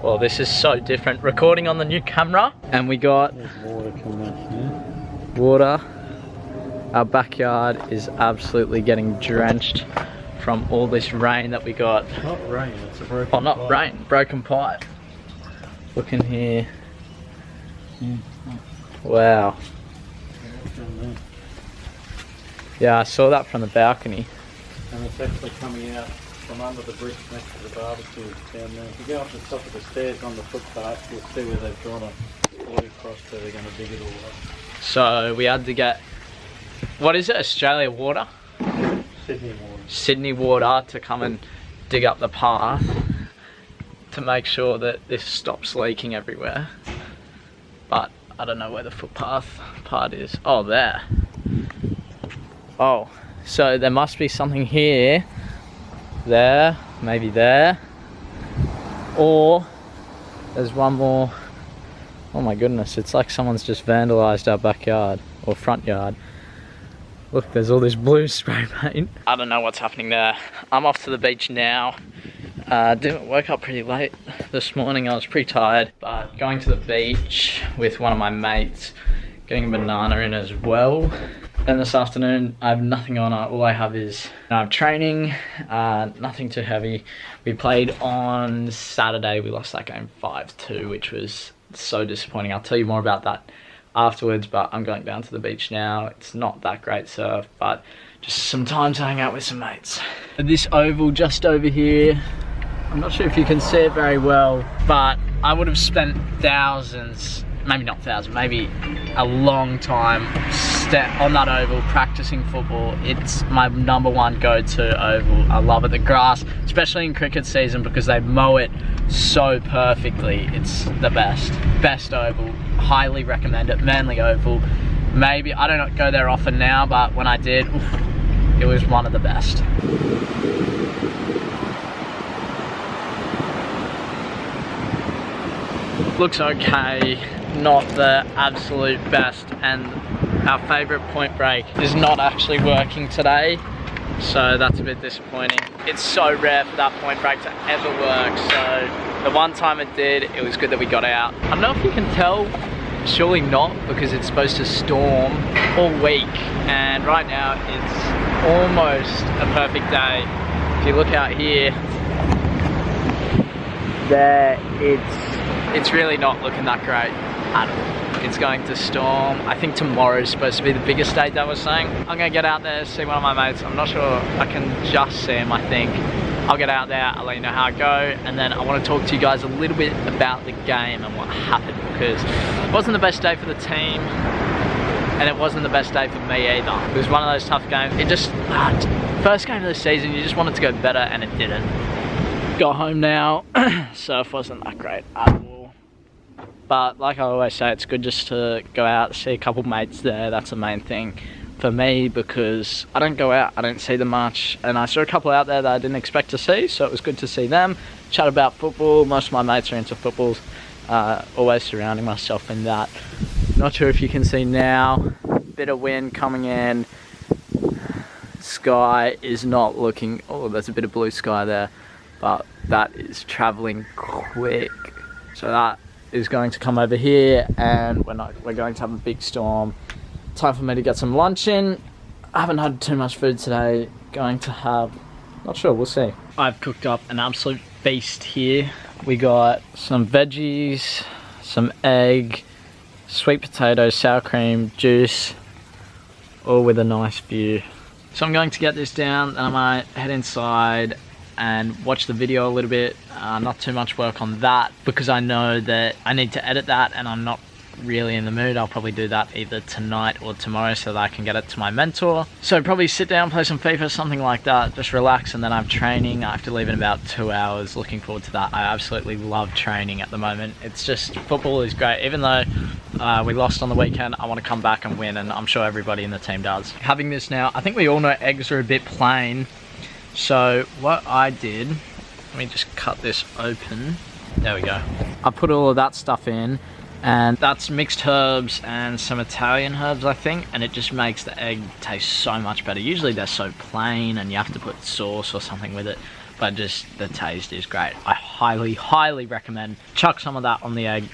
Well, this is so different. Recording on the new camera, and we got water coming up here. Water. Our backyard is absolutely getting drenched from all this rain that we got. It's not rain, it's a broken Oh, not pipe. rain, broken pipe. Look in here. Yeah. Wow. Yeah, I saw that from the balcony. And it's actually coming out from under the bricks next to the barbecue down there. If you go up the top of the stairs on the footpath, you'll see where they've drawn a blue cross there. They're going to dig it all up. So we had to get, what is it, Australia Water? Sydney water. Sydney Water to come and dig up the path to make sure that this stops leaking everywhere. But I don't know where the footpath part is. Oh, there. Oh, so there must be something here, there, maybe there, or there's one more. Oh my goodness, it's like someone's just vandalized our backyard or front yard. Look, there's all this blue spray paint. I don't know what's happening there. I'm off to the beach now. Woke up pretty late this morning. I was pretty tired, but going to the beach with one of my mates, getting a banana in as well. Then this afternoon, I have nothing on. All I have is training, nothing too heavy. We played on Saturday. We lost that game 5-2, which was so disappointing. I'll tell you more about that afterwards, but I'm going down to the beach now. It's not that great surf, but just some time to hang out with some mates. This oval just over here, I'm not sure if you can see it very well, but I would have spent thousands, maybe not thousands, maybe a long time on that oval practicing football. It's my #1 go-to oval. I love it. The grass, especially in cricket season, because they mow it so perfectly. It's the best oval. Highly recommend it. Manly Oval. Maybe, I don't go there often now, but when I did, oof, it was one of the best. Looks okay, not the absolute best, and our favourite point break is not actually working today, so that's a bit disappointing. It's so rare for that point break to ever work, so the one time it did, it was good that we got out. I don't know if you can tell, surely not, because it's supposed to storm all week, and right now it's almost a perfect day. If you look out here, there, it's really not looking that great at all. It's going to storm. I think tomorrow is supposed to be the biggest day, Dad was saying. I'm gonna get out there, see one of my mates. I'm not sure I can just see him, I think. I'll get out there, I'll let you know how I go, and then I want to talk to you guys a little bit about the game and what happened, because it wasn't the best day for the team, and it wasn't the best day for me either. It was one of those tough games. It just, first game of the season, you just wanted to go better, and it didn't. Got home now. Surf wasn't that great at all, but like I always say, it's good just to go out, see a couple mates there. That's the main thing for me, because I don't go out, I don't see them much, and I saw a couple out there that I didn't expect to see, so it was good to see them, chat about football. Most of my mates are into football, always surrounding myself in that. Not sure if you can see now, bit of wind coming in, sky is not looking, oh, there's a bit of blue sky there, but that is traveling quick. So that is going to come over here, and we're going to have a big storm. Time for me to get some lunch in. I haven't had too much food today. Going to have, not sure, we'll see. I've cooked up an absolute feast here. We got some veggies, some egg, sweet potatoes, sour cream, juice, all with a nice view. So I'm going to get this down, and I might head inside and watch the video a little bit. Not too much work on that, because I know that I need to edit that, and I'm not really in the mood. I'll probably do that either tonight or tomorrow so that I can get it to my mentor. So probably sit down, play some FIFA, something like that, just relax, and then I have training. I have to leave in about 2 hours. Looking forward to that. I absolutely love training at the moment. It's just, football is great. Even though we lost on the weekend, I want to come back and win, and I'm sure everybody in the team does. Having this now, I think we all know eggs are a bit plain. So what I did, let me just cut this open. There we go. I put all of that stuff in, and that's mixed herbs and some Italian herbs, I think, and it just makes the egg taste so much better. Usually they're so plain and you have to put sauce or something with it, but just the taste is great. I highly recommend. Chuck some of that on the egg,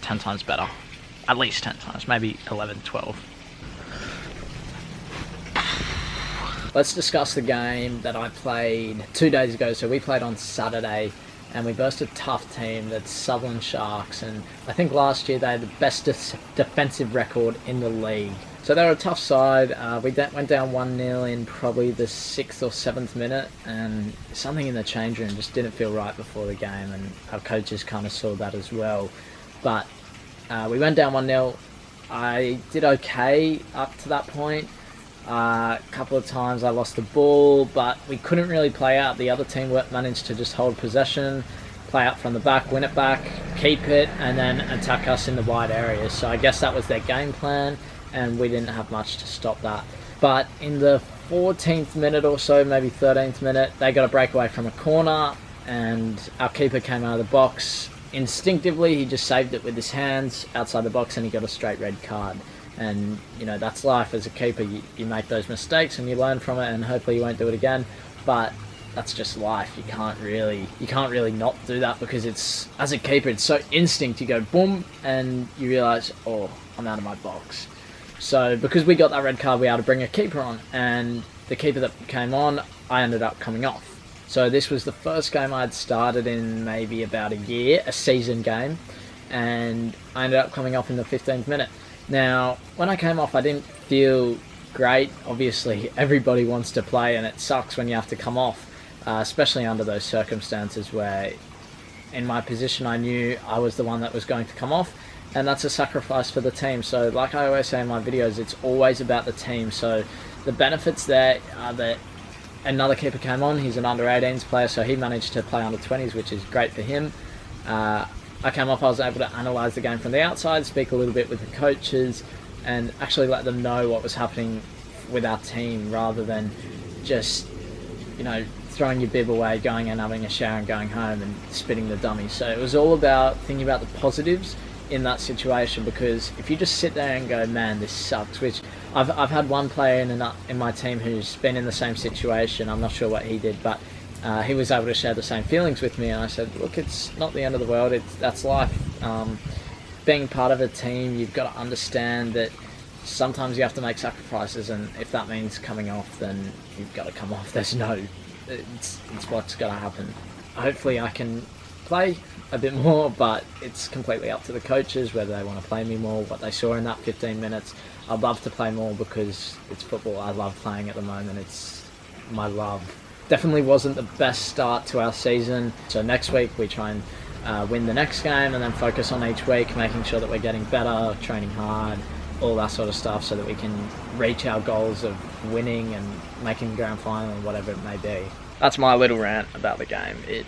10 times better. At least 10 times, maybe 11, 12. Let's discuss the game that I played 2 days ago. So we played on Saturday, and we versed a tough team, that's Sutherland Sharks, and I think last year they had the best defensive record in the league. So they were a tough side. We went down 1-0 in probably the 6th or 7th minute, and something in the change room just didn't feel right before the game, and our coaches kind of saw that as well. But we went down 1-0. I did okay up to that point. A couple of times I lost the ball, but we couldn't really play out. The other team managed to just hold possession, play out from the back, win it back, keep it, and then attack us in the wide areas. So I guess that was their game plan, and we didn't have much to stop that. But in the 14th minute or so, maybe 13th minute, they got a breakaway from a corner, and our keeper came out of the box. Instinctively, he just saved it with his hands outside the box, and he got a straight red card. And you know, that's life as a keeper. You make those mistakes and you learn from it, and hopefully you won't do it again. But that's just life. You can't really not do that, because it's, as a keeper, it's so instinct. You go boom and you realise, oh, I'm out of my box. So because we got that red card, we had to bring a keeper on, and the keeper that came on, I ended up coming off. So this was the first game I'd started in maybe about a year, a season game, and I ended up coming off in the 15th minute. Now, when I came off, I didn't feel great. Obviously, everybody wants to play, and it sucks when you have to come off, especially under those circumstances where, in my position, I knew I was the one that was going to come off, and that's a sacrifice for the team. So, like I always say in my videos, it's always about the team. So, the benefits there are that another keeper came on. He's an under-18s player, so he managed to play under-20s, which is great for him. I came off, I was able to analyse the game from the outside, speak a little bit with the coaches, and actually let them know what was happening with our team, rather than just, you know, throwing your bib away, going and having a shower and going home and spitting the dummy. So it was all about thinking about the positives in that situation, because if you just sit there and go, man, this sucks, which I've had one player in my team who's been in the same situation. I'm not sure what he did, but he was able to share the same feelings with me, and I said, look, it's not the end of the world, that's life. Being part of a team, you've got to understand that sometimes you have to make sacrifices, and if that means coming off, then you've got to come off. It's what's got to happen. Hopefully I can play a bit more, but it's completely up to the coaches whether they want to play me more, what they saw in that 15 minutes. I'd love to play more because it's football. I love playing at the moment. It's my love. Definitely wasn't the best start to our season. So next week we try and win the next game, and then focus on each week, making sure that we're getting better, training hard, all that sort of stuff, so that we can reach our goals of winning and making the grand final and whatever it may be. That's my little rant about the game. It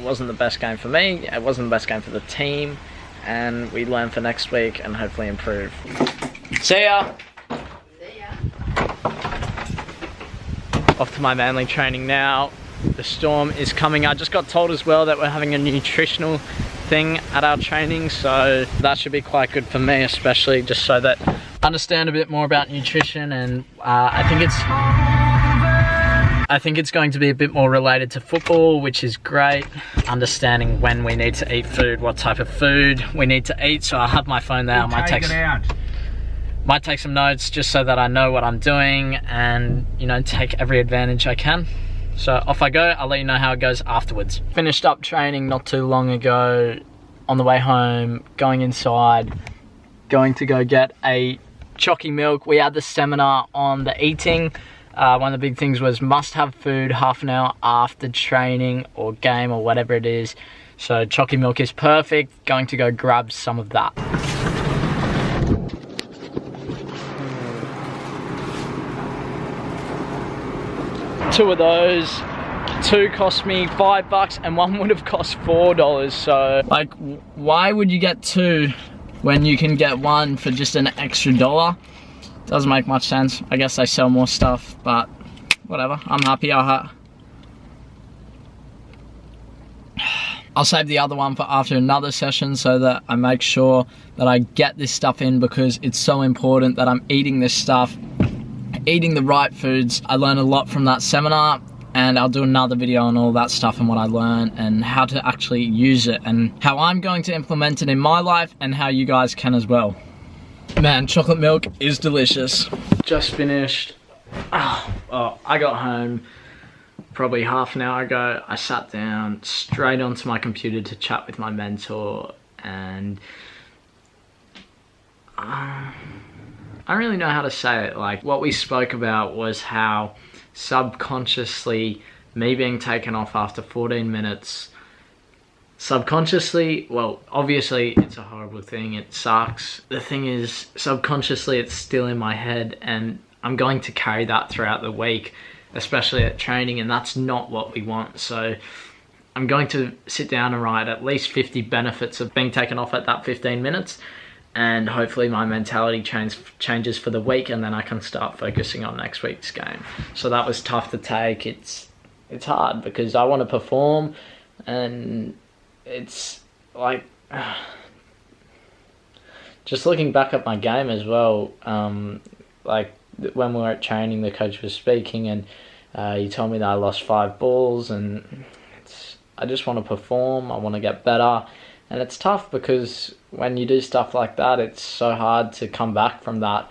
wasn't the best game for me, it wasn't the best game for the team, and we learn for next week and hopefully improve. See ya! Off to my Manly training now. The storm is coming. I just got told as well that we're having a nutritional thing at our training, so that should be quite good for me, especially just so that I understand a bit more about nutrition, and I think it's going to be a bit more related to football, which is great. Understanding when we need to eat food, what type of food we need to eat. So I have my phone there. I might take some notes just so that I know what I'm doing, and you know, take every advantage I can. So off I go. I'll let you know how it goes afterwards. Finished up training not too long ago. On the way home, going inside, going to go get a chocky milk. We had the seminar on the eating. One of the big things was must have food half an hour after training or game or whatever it is. So chocky milk is perfect. Going to go grab some of that. Two of those, two cost me $5 and one would have cost $4. So like, why would you get two when you can get one for just an extra $1? Doesn't make much sense. I guess they sell more stuff, but whatever. I'm happy. I'll save the other one for after another session, so that I make sure that I get this stuff in, because it's so important that I'm eating this stuff, eating the right foods. I learned a lot from that seminar, and I'll do another video on all that stuff and what I learned and how to actually use it and how I'm going to implement it in my life and how you guys can as well. Man, chocolate milk is delicious. Just finished. Oh, I got home probably half an hour ago. I sat down straight onto my computer to chat with my mentor, and I don't really know how to say it. Like, what we spoke about was how subconsciously me being taken off after 14 minutes, subconsciously, well, obviously it's a horrible thing, it sucks. The thing is, subconsciously it's still in my head, and I'm going to carry that throughout the week, especially at training, and that's not what we want. So I'm going to sit down and write at least 50 benefits of being taken off at that 15 minutes, and hopefully my mentality changes for the week, and then I can start focusing on next week's game. So that was tough to take. It's hard because I want to perform, and it's like just looking back at my game as well, like when we were at training, the coach was speaking, and he told me that I lost 5 balls, and I just want to perform, I want to get better. And it's tough because when you do stuff like that, it's so hard to come back from that.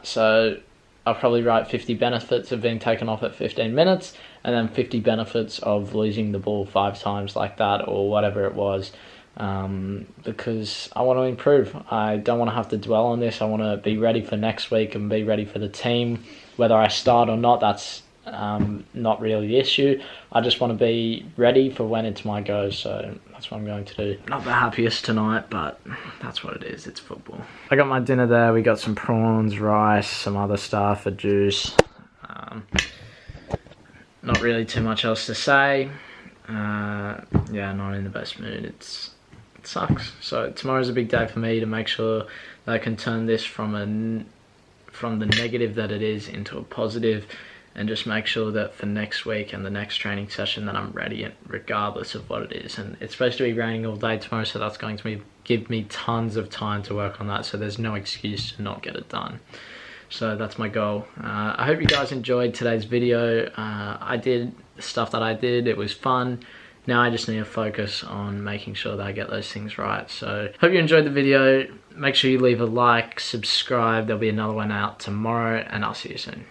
So I'll probably write 50 benefits of being taken off at 15 minutes, and then 50 benefits of losing the ball 5 times like that, or whatever it was, because I want to improve. I don't want to have to dwell on this. I want to be ready for next week and be ready for the team. Whether I start or not, that's not really the issue. I just want to be ready for when it's my go, so that's what I'm going to do. Not the happiest tonight, but that's what it is. It's football. I got my dinner there. We got some prawns, rice, some other stuff, a juice. Not really too much else to say. Yeah, not in the best mood. It sucks. So tomorrow's a big day for me to make sure that I can turn this from the negative that it is into a positive, and just make sure that for next week and the next training session that I'm ready regardless of what it is. And it's supposed to be raining all day tomorrow, so that's going to give me tons of time to work on that, so there's no excuse to not get it done. So that's my goal. I hope you guys enjoyed today's video. I did the stuff that I did. It was fun. Now I just need to focus on making sure that I get those things right. So hope you enjoyed the video. Make sure you leave a like, subscribe. There'll be another one out tomorrow, and I'll see you soon.